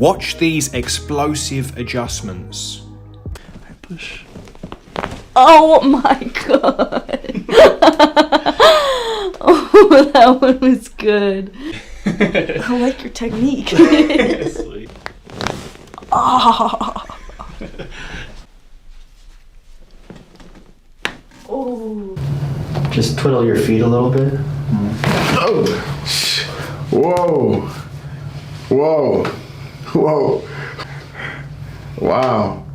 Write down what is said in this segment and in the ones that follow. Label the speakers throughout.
Speaker 1: Watch these explosive adjustments.
Speaker 2: Push.
Speaker 3: Oh my god. Oh, that one was good. I like your technique.
Speaker 2: Sweet.
Speaker 3: Oh. Oh.
Speaker 4: Just twiddle your feet a little bit.
Speaker 5: Oh. Whoa. Whoa. Whoa. Wow.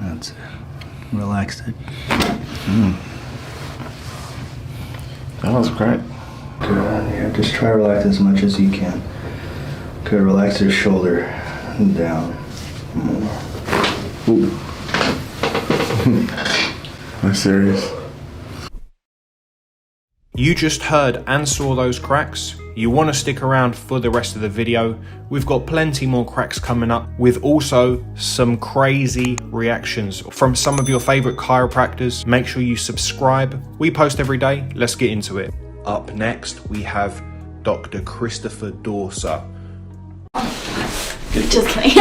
Speaker 4: That's it. Relax it.
Speaker 5: That was great.
Speaker 4: Good. Yeah, just try to relax as much as you can. Good. Relax your shoulder and down. More.
Speaker 5: Ooh. I'm serious.
Speaker 1: You just heard and saw those cracks. You want to stick around for the rest of the video. We've got plenty more cracks coming up, with also some crazy reactions from some of your favorite chiropractors. Make sure you subscribe. We post every day. Let's get into it. Up next, we have Dr. Christopher Dorser.
Speaker 3: Just kidding.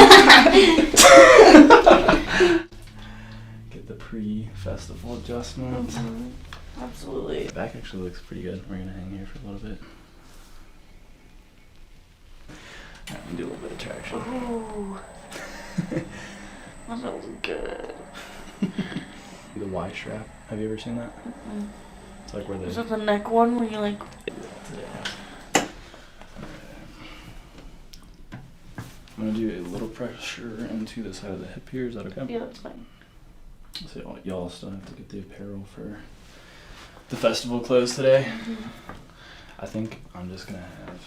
Speaker 2: Get the pre-festival adjustment.
Speaker 3: Absolutely.
Speaker 2: The back actually looks pretty good. We're gonna hang here for a little bit. Alright, we can do a little bit of traction.
Speaker 3: Oh. That feels good.
Speaker 2: The Y strap. Have you ever seen that?
Speaker 3: Mm-mm.
Speaker 2: It's like where
Speaker 3: Is
Speaker 2: the
Speaker 3: that the neck one where you like?
Speaker 2: yeah. I'm gonna do a little pressure into the side of the hip here. Is that okay?
Speaker 3: Yeah, that's fine.
Speaker 2: So y'all still have to get the apparel for the festival clothes today. I think I'm just gonna have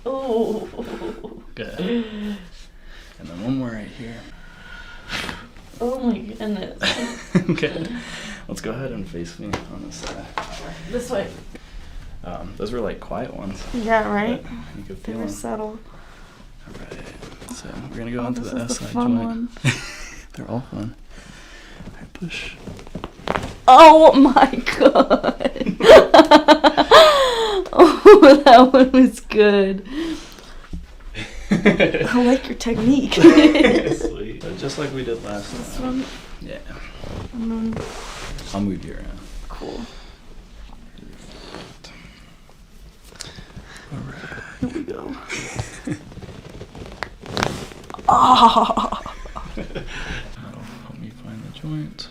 Speaker 3: Oh.
Speaker 2: good. And then one more right here.
Speaker 3: Oh my goodness.
Speaker 2: Good. Let's go ahead and face me on this side.
Speaker 3: This way.
Speaker 2: Those were like quiet ones.
Speaker 3: Yeah, right?
Speaker 2: But you could
Speaker 3: They
Speaker 2: feel
Speaker 3: were
Speaker 2: them.
Speaker 3: subtle.
Speaker 2: Alright, so we're gonna go into
Speaker 3: This
Speaker 2: the
Speaker 3: is
Speaker 2: S
Speaker 3: the
Speaker 2: side
Speaker 3: fun
Speaker 2: joint.
Speaker 3: one.
Speaker 2: They're all fun. Alright, push.
Speaker 3: Oh my god. Oh, that one was good. I like your technique.
Speaker 2: Sweet. So just like we did last
Speaker 3: This
Speaker 2: time.
Speaker 3: one.
Speaker 2: Yeah.
Speaker 3: And then,
Speaker 2: I'll move you around.
Speaker 3: cool.
Speaker 2: Alright.
Speaker 3: Here we go. Oh.
Speaker 2: That'll help me find the joint.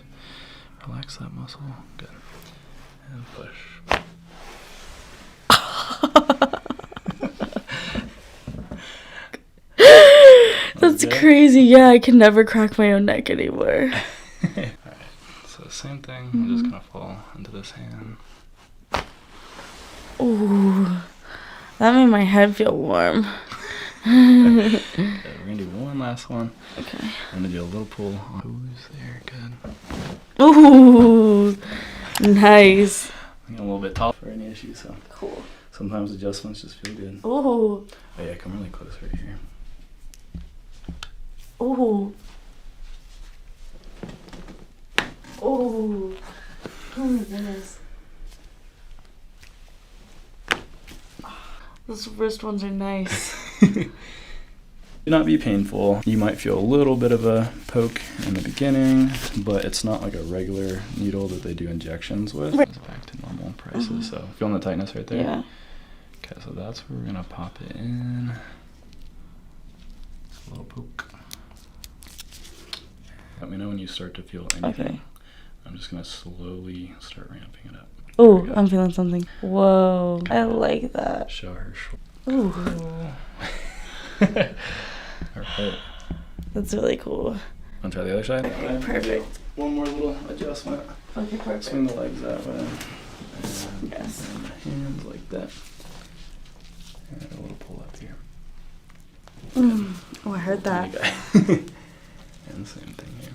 Speaker 2: Relax that muscle. Good. And push.
Speaker 3: That's
Speaker 2: Okay.
Speaker 3: crazy. Yeah, I can never crack my own neck anymore.
Speaker 2: Alright. So same thing. I'm just gonna fall into this hand.
Speaker 3: Ooh. That made my head feel warm.
Speaker 2: Okay, we're gonna do one last one.
Speaker 3: Okay.
Speaker 2: I'm gonna do a little pull on who's there. Good.
Speaker 3: Ooh. Nice.
Speaker 2: I'm getting a little bit tall for any issue, so
Speaker 3: Cool.
Speaker 2: sometimes adjustments just feel good.
Speaker 3: Ooh.
Speaker 2: Oh yeah, come really close right here.
Speaker 3: Ooh. Ooh. Oh my goodness. Those wrist ones are nice.
Speaker 2: Do not be painful. You might feel a little bit of a poke in the beginning, but it's not like a regular needle that they do injections with. It's back to normal prices. So feeling the tightness right there?
Speaker 3: Yeah.
Speaker 2: Okay, so that's where we're gonna pop it in. A little poke. Let me know when you start to feel anything.
Speaker 3: Okay.
Speaker 2: I'm just gonna slowly start ramping it up.
Speaker 3: Ooh,
Speaker 2: There we go.
Speaker 3: I'm feeling something. Whoa. I like that.
Speaker 2: Show her
Speaker 3: Ooh.
Speaker 2: shoulder. Alright.
Speaker 3: That's really cool.
Speaker 2: Wanna try the other side?
Speaker 3: Okay, perfect.
Speaker 2: One more little adjustment.
Speaker 3: Okay, perfect.
Speaker 2: Swing the legs that way. And
Speaker 3: Yes.
Speaker 2: and the hands like that. And a little pull up here.
Speaker 3: Oh, I heard that.
Speaker 2: Okay. And the same thing here.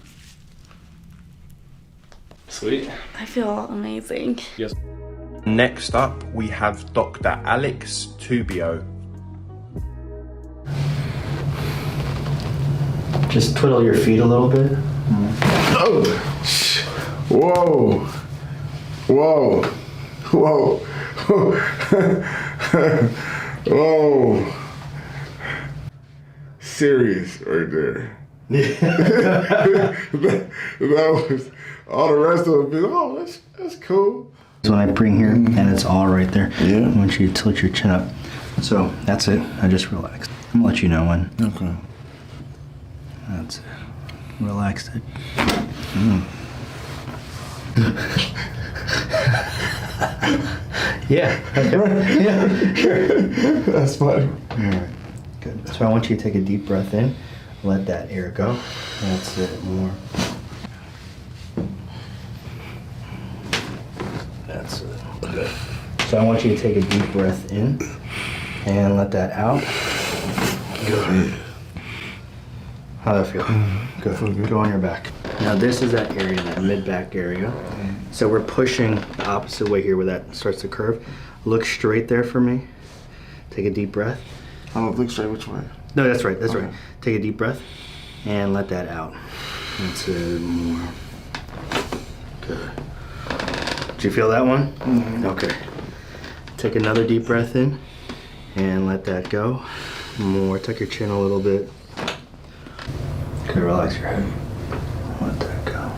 Speaker 2: Sweet.
Speaker 3: I feel amazing.
Speaker 2: Yes.
Speaker 1: Next up, we have Dr. Alex Tubio.
Speaker 4: Just twiddle your feet a little bit.
Speaker 5: Oh. Whoa. Whoa. Whoa. Whoa. Serious right there. that was all the rest of it. Be, oh, that's cool.
Speaker 4: So when I bring here, and it's all right there.
Speaker 5: Yeah.
Speaker 4: I want you to tilt your chin up. So that's it. I just relaxed. I'm gonna let you know when.
Speaker 5: Okay.
Speaker 4: That's it. Relaxed it. Yeah. Yeah.
Speaker 5: That's funny.
Speaker 4: All right. Good. So I want you to take a deep breath in. Let that air go. That's it. More. That's it. Good. So I want you to take a deep breath in and let that out. Good. How'd that feel? Good. Go on your back. Now this is that area, that mid-back area. So we're pushing the opposite way here where that starts to curve. Look straight there for me. Take a deep breath.
Speaker 5: I don't think straight which way.
Speaker 4: No, that's right, that's right. Take a deep breath and let that out. That's it, more. Good. Did you feel that one? Okay. Take another deep breath in and let that go. More, tuck your chin a little bit. Good, relax your head. Let that go.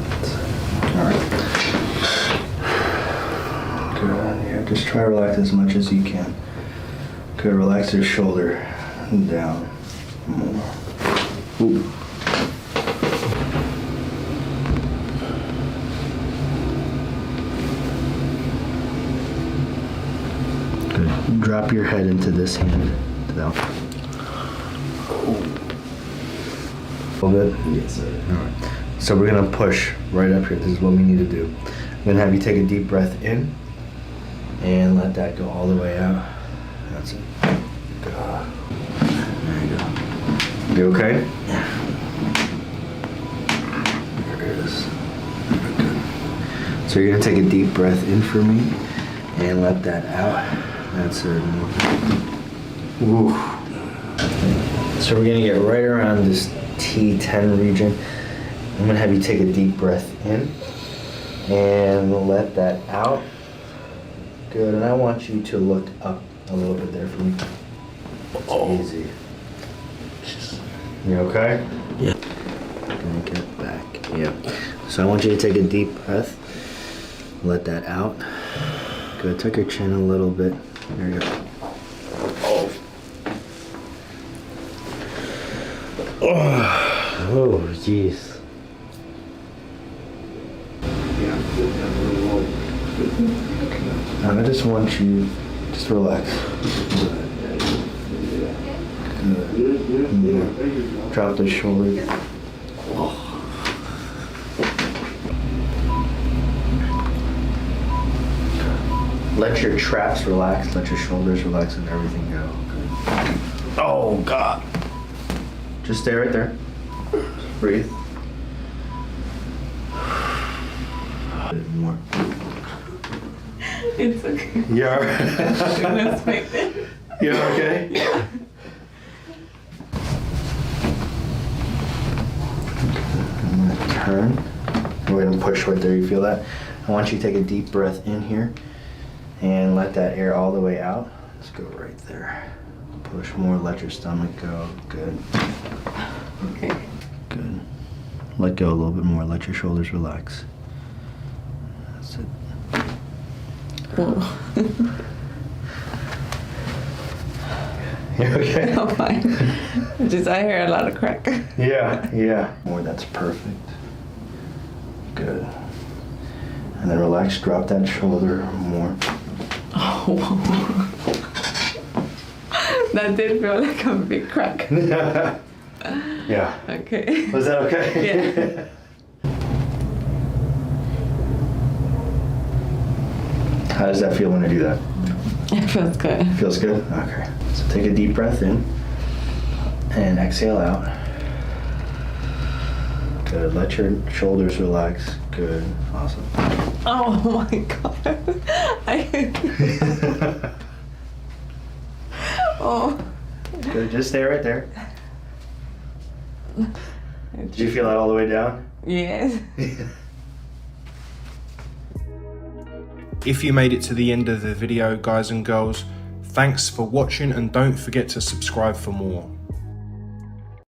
Speaker 4: That's it. All right. Good, yeah, just try to relax as much as you can. Good, relax your shoulder down. More. Ooh. Good. Drop your head into this hand. To that one. All good? Yes, sir. All right. So we're gonna push right up here. This is what we need to do. I'm gonna have you take a deep breath in and let that go all the way out. That's it. Good. There you go. You okay? There it is. Good. So you're gonna take a deep breath in for me and let that out. That's it. Ooh. So we're gonna get right around this T10 region. I'm gonna have you take a deep breath in and let that out. Good, and I want you to look up a little bit there for me. It's easy. You okay?
Speaker 5: Yeah.
Speaker 4: Gonna get back. Yeah. So I want you to take a deep breath. Let that out. Good. Tuck your chin a little bit. There you go. Oh, jeez. And I just want you just to relax. Good. Yeah. Drop the shoulder. Let your traps relax, let your shoulders relax, and everything go. Good. Oh, God. Just stay right there. Just breathe. A bit more.
Speaker 3: It's okay.
Speaker 4: You alright?
Speaker 3: Let's make it.
Speaker 4: You okay?
Speaker 3: Yeah.
Speaker 4: I'm gonna turn. We're gonna push right there. You feel that? I want you to take a deep breath in here and let that air all the way out. Let's go right there. Push more. Let your stomach go. Good.
Speaker 3: Okay.
Speaker 4: Good. Let go a little bit more. Let your shoulders relax. That's it.
Speaker 3: Whoa.
Speaker 4: You okay?
Speaker 3: I'm fine. Just I hear a lot of crack.
Speaker 4: Yeah. More, that's perfect. Good. And then relax, drop that shoulder more.
Speaker 3: Oh, that did feel like a big crack.
Speaker 4: Yeah.
Speaker 3: Okay.
Speaker 4: Was that okay?
Speaker 3: Yeah.
Speaker 4: How does that feel when I do that?
Speaker 3: It feels good.
Speaker 4: Feels good? Okay. So take a deep breath in and exhale out. Good. Let your shoulders relax. Good. Awesome.
Speaker 3: Oh my god. Oh.
Speaker 4: Good. Just stay right there. Did you feel that all the way down?
Speaker 3: Yes.
Speaker 1: If you made it to the end of the video, guys and girls, thanks for watching and don't forget to subscribe for more.